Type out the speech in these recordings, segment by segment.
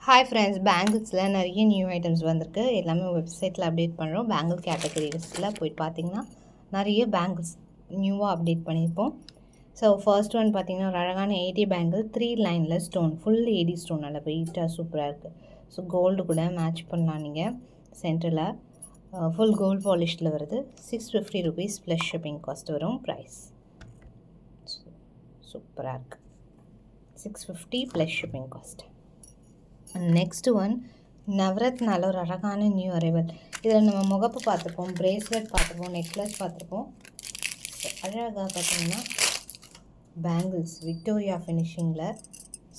Hi friends, பேங்கிள்ஸில் நிறைய new items வந்திருக்கு. எல்லாமே வெப்சைட்டில் அப்டேட் பண்ணுறோம். பேங்கிள் கேட்டகரி லிஸ்ட்டில் போய்ட்டு பார்த்தீங்கன்னா நிறைய பேங்கிள்ஸ் நியூவாக அப்டேட் பண்ணியிருப்போம். ஸோ ஃபர்ஸ்ட் ஒன் பார்த்தீங்கன்னா ஒரு அழகான 80 பேங்கிள் 3 லைனில் ஸ்டோன், ஃபுல் ஏடி ஸ்டோன், நல்லா வெயிட்டாக சூப்பராக இருக்குது. ஸோ கோல்டு கூட மேட்ச் பண்ணலாம் நீங்கள். சென்டரில் ஃபுல் கோல்டு பாலிஷில் வருது. 650 ருபீஸ் ப்ளஸ் ஷிப்பிங் காஸ்ட் வரும். ப்ரைஸ் சூப்பராக இருக்குது. 650 plus shipping cost. Next one நவரத்னால ஒரு அழகான நியூ அரைவல். இதில் நம்ம முகப்பு பார்த்துருப்போம், பிரேஸ்லெட் பார்த்துருப்போம், நெக்லஸ் பார்த்துருப்போம். அழகாக பார்த்தீங்கன்னா பேங்கிள்ஸ் விக்டோரியா ஃபினிஷிங்கில்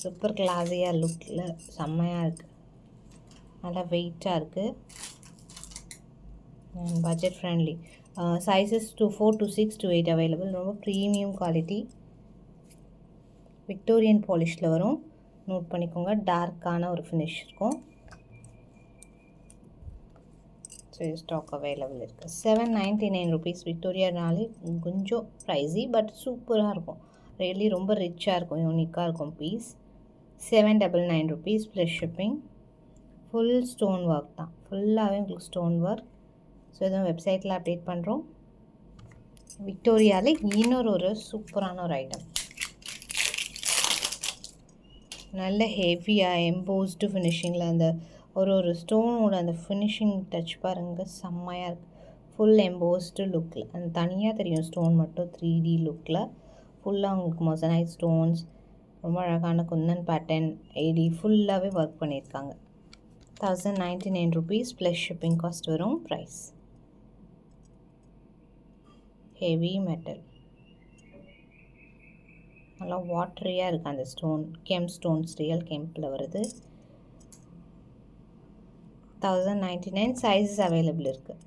சூப்பர் கிளாஸியாக லுக்கில் செம்மையாக இருக்குது. நல்லா வெயிட்டாக இருக்குது. Budget friendly. Sizes 4 to 6 to 8 available. ரொம்ப ப்ரீமியம் குவாலிட்டி. விக்டோரியன் பாலிஷில் வரும். நோட் பண்ணிக்கோங்க, டார்க்கான ஒரு ஃபினிஷ் இருக்கும். ஸோ ஸ்டாக் அவைலபிள் இருக்குது. 799 ருபீஸ். விக்டோரியானாலே கொஞ்சம் ப்ரைஸி, பட் சூப்பராக இருக்கும். ரியலி ரொம்ப ரிச்சாக இருக்கும், யூனிக்காக இருக்கும் piece. 799 rupees plus shipping. Full stone work தான், ஃபுல்லாகவே உங்களுக்கு ஸ்டோன் ஒர்க். ஸோ இதுவும் வெப்சைட்டில் அப்டேட் பண்ணுறோம். விக்டோரியாவில் இன்னொரு சூப்பரான ஒரு ஐட்டம், நல்ல ஹெவியாக எம்போஸ்டு ஃபினிஷிங்கில் அந்த ஒரு ஸ்டோனோட அந்த ஃபினிஷிங் டச் பாருங்கள், செம்மையாக இருக்குது. ஃபுல் எம்போஸ்டு லுக்கில், அந்த தனியாக தெரியும் ஸ்டோன் மட்டும் 3D லுக்கில். ஃபுல்லாக உங்களுக்கு மொசனைட் ஸ்டோன்ஸ், ரொம்ப அழகான குந்தன் பேட்டர்ன், ஏடி ஃபுல்லாகவே ஒர்க் பண்ணியிருக்காங்க. 1099 ருபீஸ் ப்ளஸ் ஷிப்பிங் காஸ்ட் வரும். ப்ரைஸ் ஹெவி மெட்டல், நல்லா வாட்டரியாக இருக்குது அந்த ஸ்டோன். கெம் ஸ்டோன்ஸ், ரியல் கெம்பில் வருது. 1099. சைஸஸ் அவைலபிள் இருக்குது.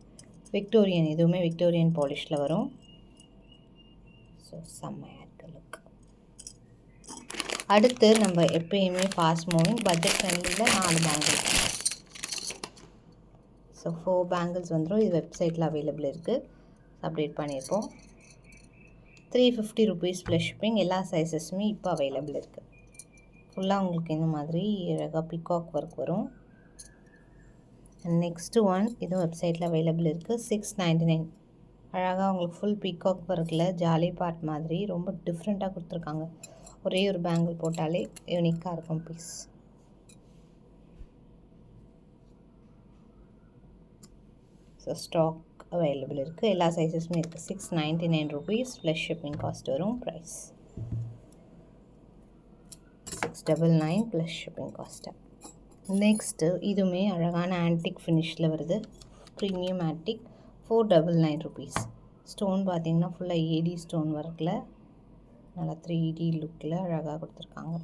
விக்டோரியன், இதுவுமே விக்டோரியன் பாலிஷில் வரும். ஸோ செம்மையாக இருக்குது லுக். அடுத்து நம்ம எப்பயுமே ஃபாஸ்ட் மூவிங் பட்ஜெட் ஃப்ரெண்ட்லியில் 4 பேங்கிள்ஸ். ஸோ 4 பேங்கிள்ஸ் வந்துடும். இது வெப்சைட்டில் அவைலபிள் இருக்குது, அப்டேட் பண்ணியிருப்போம். 350 ருபீஸ் ப்ளஸ் ஷிப்பிங். எல்லா சைஸஸுமே இப்போ அவைலபிள் இருக்குது. ஃபுல்லாக உங்களுக்கு இந்த மாதிரி அழகாக பிகாக் ஒர்க் வரும். நெக்ஸ்ட்டு ஒன், இதுவும் வெப்சைட்டில் அவைலபிள் இருக்குது. 699. அழகாக உங்களுக்கு ஃபுல் பிகாக் ஒர்க்கில் ஜாலி பார்ட் மாதிரி ரொம்ப டிஃப்ரெண்ட்டாக கொடுத்துருக்காங்க. ஒரே ஒரு பேங்கிள் போட்டாலே யூனிக்காக இருக்கும் பீஸ். ஸோ ஸ்டாக் அவைலபிள் இருக்குது. எல்லா சைஸஸுமே இருக்குது. 699 ருபீஸ் ப்ளஸ் ஷிப்பிங் காஸ்ட் வரும். Price 699 plus shipping cost. Next இதுவுமே அழகான ஆன்டிக் ஃபினிஷில் வருது. Premium antique. 499 ருபீஸ். ஸ்டோன் பார்த்தீங்கன்னா ஃபுல்லாக ஏடி ஸ்டோன் ஒர்க்கில் நல்லா 3D லுக்கில் அழகாக கொடுத்துருக்காங்க.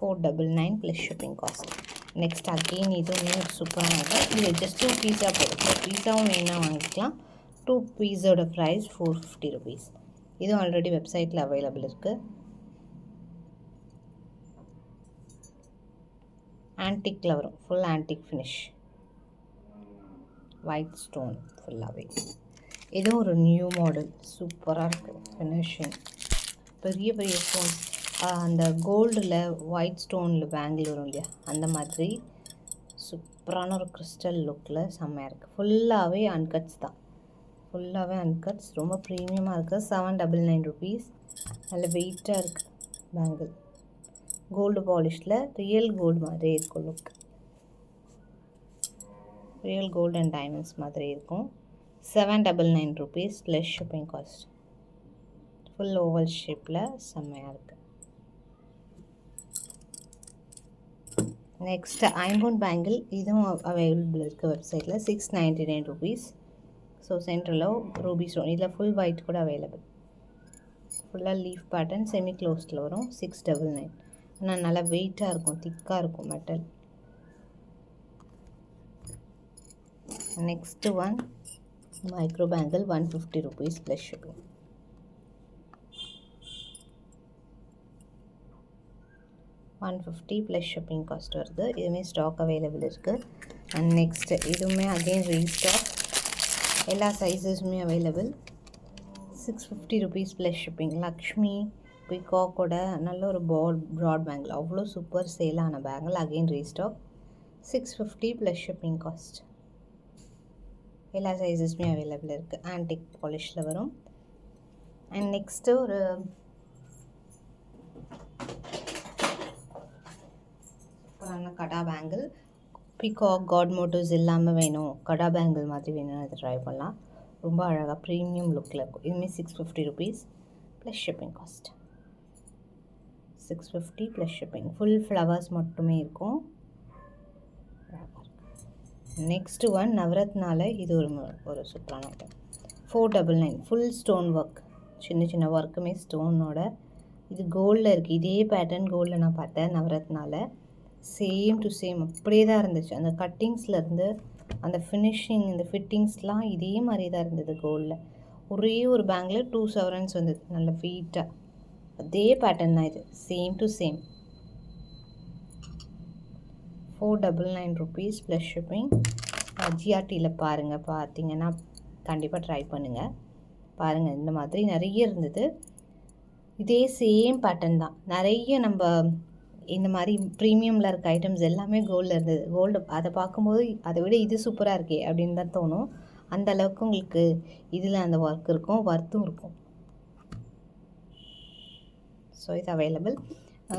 499 plus shipping cost. Next again இதுவுமே ஒரு சூப்பரான ஐட்டம். இது ஜஸ்ட் 2 பீஸாக போடும். ஸோ பீஸாவும் வேணால் வாங்கிக்கலாம். 2 பீஸோட ப்ரைஸ் 450 ருபீஸ். இதுவும் ஆல்ரெடி வெப்சைட்டில் அவைலபிள் இருக்குது. ஆன்டிக்கில் வரும், full antique finish, white stone ஃபுல்லாகவே. இதுவும் ஒரு நியூ மாடல், சூப்பராக இருக்குது ஃபினிஷிங். பெரிய பெரிய ஸ்டோன்ஸ், அந்த கோல்டில் ஒயிட் ஸ்டோனில் பேங்கிள் வரும் இல்லையா, அந்த மாதிரி சூப்பரான ஒரு கிறிஸ்டல் லுக்கில் செம்மையாக இருக்குது. ஃபுல்லாகவே அன்கட்ஸ் தான், ஃபுல்லாகவே அன்கட்ஸ். ரொம்ப ப்ரீமியமாக இருக்குது. 799 ருபீஸ். நல்ல வெயிட்டாக இருக்குது பேங்கிள். கோல்டு பாலிஷில் ரியல் கோல்டு மாதிரி இருக்கும் look. Real gold and diamonds மாதிரி இருக்கும். 799 rupees plus shipping cost. Full oval ஷேப்பில் செம்மையாக இருக்குது. நெக்ஸ்ட் ஐம்பொன் பேங்கிள். இதுவும் அவைலபிள் இருக்குது வெப்சைட்டில். 699 ருபீஸ். ஸோ சென்டரில் ரூபி ஸ்டோன், இதில் ஃபுல் ஒயிட் கூட அவைலபிள். ஃபுல்லாக லீஃப் பேட்டர்ன், செமி க்ளோஸ்டில் வரும். 699. ஆனால் நல்லா வெயிட்டாக இருக்கும், திக்காக இருக்கும் metal. Next one micro bangle 150 rupees plus shipping. 150 plus shipping cost வருது. இதுவுமே ஸ்டாக் அவைலபிள் இருக்குது. அண்ட் நெக்ஸ்ட்டு இதுவுமே அகெயின் ரீஸ்டாக். எல்லா சைஸஸுமே available. 650 rupees plus shipping. Lakshmi பீகாக்கோட நல்ல ஒரு ப்ராட் பேங்கிள், அவ்வளோ சூப்பர் சேலான bangle. Again restock. 650 plus shipping cost. எல்லா சைஸஸுமே அவைலபிள் இருக்குது. ஆன்டிக் பாலிஷில் வரும். அண்ட் நெக்ஸ்ட்டு ஒரு கடா பேங்கிள். பீகாக் காட் மோட்டிவ்ஸ் இல்லாமல் வேணும், கடா பேங்கிள் மாதிரி வேணும்னு அதை ட்ரை பண்ணலாம். ரொம்ப அழகாக ப்ரீமியம் லுக்கில் இருக்கும். இதுமாரி 650 rupees plus shipping cost. 650 plus shipping. Full flowers மட்டுமே இருக்கும். நெக்ஸ்ட்டு ஒன் நவரத்னால இது ஒரு சூப்பரான ஐட்டம். 499 full stone work. சின்ன சின்ன ஒர்க்குமே ஸ்டோனோட. இது கோல்டில் இருக்குது. இதே பேட்டர்ன் கோல்டில் நான் பார்த்தேன் நவரத்னால. சேம் டு சேம் அப்படியே தான் இருந்துச்சு. அந்த கட்டிங்ஸ்லேருந்து அந்த ஃபினிஷிங், இந்த ஃபிட்டிங்ஸ்லாம் இதே மாதிரி தான் இருந்தது கோல்டில். ஒரே ஒரு பேங்கில் 2 செவரன்ஸ் வந்தது, நல்ல வெயிட்டாக. அதே பேட்டர்ன் தான் இது, same to same. 499 rupees plus shipping. ஜிஆர்டியில் பாருங்கள், பார்த்தீங்கன்னா கண்டிப்பாக ட்ரை பண்ணுங்கள். பாருங்கள், இந்த மாதிரி நிறைய இருந்தது. இதே சேம் பேட்டர்ன் தான். நிறைய நம்ம இந்த மாதிரி ப்ரீமியமில் இருக்க ஐட்டம்ஸ் எல்லாமே கோல்டில் இருந்தது. கோல்டு அதை பார்க்கும்போது அதை விட இது சூப்பராக இருக்கே அப்படின்னு தான் தோணும். அந்த அளவுக்கு உங்களுக்கு இதில் அந்த ஒர்க் இருக்கும், ஒர்த்தும் இருக்கும். ஸோ இது அவைலபிள்.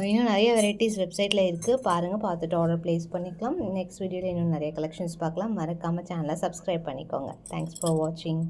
இன்னும் நிறைய வெரைட்டிஸ் வெப்சைட்டில் இருக்குது. பாருங்கள், பார்த்துட்டு ஆர்டர் ப்ளேஸ் பண்ணிக்கலாம். நெக்ஸ்ட் வீடியோவில் இன்னும் நிறைய கலெக்ஷன்ஸ் பார்க்கலாம். மறக்காமல் சேனலை சப்ஸ்கிரைப் பண்ணிக்கோங்க. தேங்க்ஸ் ஃபார் வாட்சிங்.